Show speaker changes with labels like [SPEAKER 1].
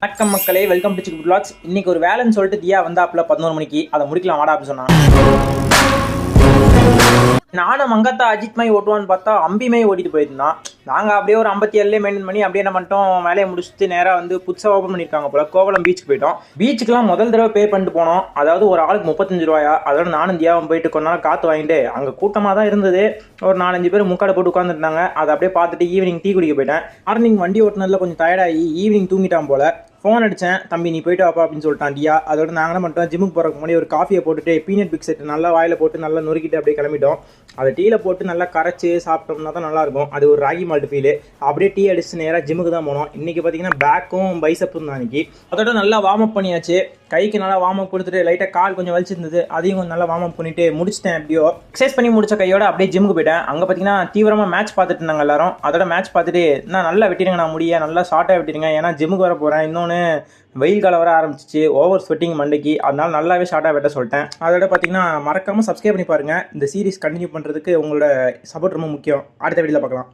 [SPEAKER 1] வணக்கம் மக்களே, welcome to சிக்கு வ்ளாக்ஸ். இன்னைக்கு ஒரு வேலைன்னு சொல்லிட்டு தியா வந்தாப்புல 11 மணிக்கு. அதை முடிக்கலாம் வாடா அப்படி சொன்னான். நானும் மங்கத்தா அஜித் மை ஓட்டுவான்னு பார்த்தா அம்பிமை ஓட்டிட்டு போயிருந்தான். நாங்கள் அப்படியே ஒரு 57 மெயின்டைன் பண்ணி அப்படியே என்ன பண்ணிட்டோம், வேலையை முடிச்சுட்டு நேராக வந்து புதுசாக ஓப்பன் பண்ணியிருக்காங்க போல கோவளம் பீச்சுக்கு போயிட்டோம். பீச்சுக்குலாம் முதல் தடவை பே பண்ணிட்டு போனோம். அதாவது ஒரு ஆளுக்கு 35 ரூபாயா. அதோட நானும் தியாவும் போயிட்டு கொஞ்ச நாள் காற்று வாங்கிட்டு அங்கே கூட்டமாக தான் இருந்தது. ஒரு 4-5 பேர் முக்காடை போட்டு உட்காந்துருந்தாங்க. அதை அப்படியே பார்த்துட்டு ஈவினிங் டீ குடிக்க போயிட்டேன். மார்னிங் வண்டி ஓட்டினதில் கொஞ்சம் டயர்டாகி ஈவினிங் தூங்கிட்டான் போல. ஃபோன் அடித்தேன், தம்பி நீ போய்ட்டு வாப்பா அப்படின்னு சொல்லிட்டான் டியா. அதோட நாங்கள் என்ன பண்ணிட்டோம், ஜிம்முக்கு போகிறதுக்கு முன்னாடி ஒரு காஃபியை போட்டுட்டு பீனட் பிக்செட் நல்லா வாயில் போட்டு நல்லா நொறுக்கிட்டு அப்படியே கிளம்பிட்டோம். அதை டீயில் போட்டு நல்லா கரைச்சி சாப்பிட்டோம்னா தான் நல்லாயிருக்கும். அது ஒரு ராகி மால்ட் ஃபீல். அப்படியே டீ அடிச்சு நேராக ஜிம்முக்கு தான் போனோம். இன்றைக்கி பார்த்தீங்கன்னா பேக்கும் பைசப்பும் தான் இன்றைக்கி. அதோட நல்லா வார்ம் அப் பண்ணியாச்சு. கைக்கு நல்லா வார்ம் அப் கொடுத்துட்டு லைட்டாக கால் கொஞ்சம் வலிச்சிருந்தது, அதையும் கொஞ்சம் நல்லா வார்ம் அப் பண்ணிட்டு முடிச்சிட்டேன். எப்படியோ எக்ஸசைஸ் பண்ணி முடிச்ச கையோட அப்படியே ஜிம்முக்கு போயிட்டேன். அங்கே பார்த்தீங்கன்னா தீவிரமாக மேட்ச் பார்த்துட்டு இருந்தாங்க எல்லாரும். அதோட மேட்ச் பார்த்துட்டு நான் நல்லா வெட்டிடுங்க, நான் முடிய நல்லா ஷார்ட்டாக வெட்டிடுங்க, ஏன்னா ஜிம்முக்கு வர போகிறேன். இன்னொன்று வெயில் காலம் வர ஆரம்பிச்சிச்சு, ஓவர் ஸ்வெட்டிங் மண்டைக்கு, அதனால நல்லாவே ஷார்ட்டாக வெட்ட சொல்லிட்டேன். அதோட பார்த்தீங்கன்னா மறக்காமல் சப்ஸ்கிரைப் பண்ணி பாருங்கள். இந்த சீரிஸ் கண்டினியூ பண்ணுறதுக்கு உங்களோட சப்போர்ட் ரொம்ப முக்கியம். அடுத்த வீடியோவில் பார்க்கலாம்.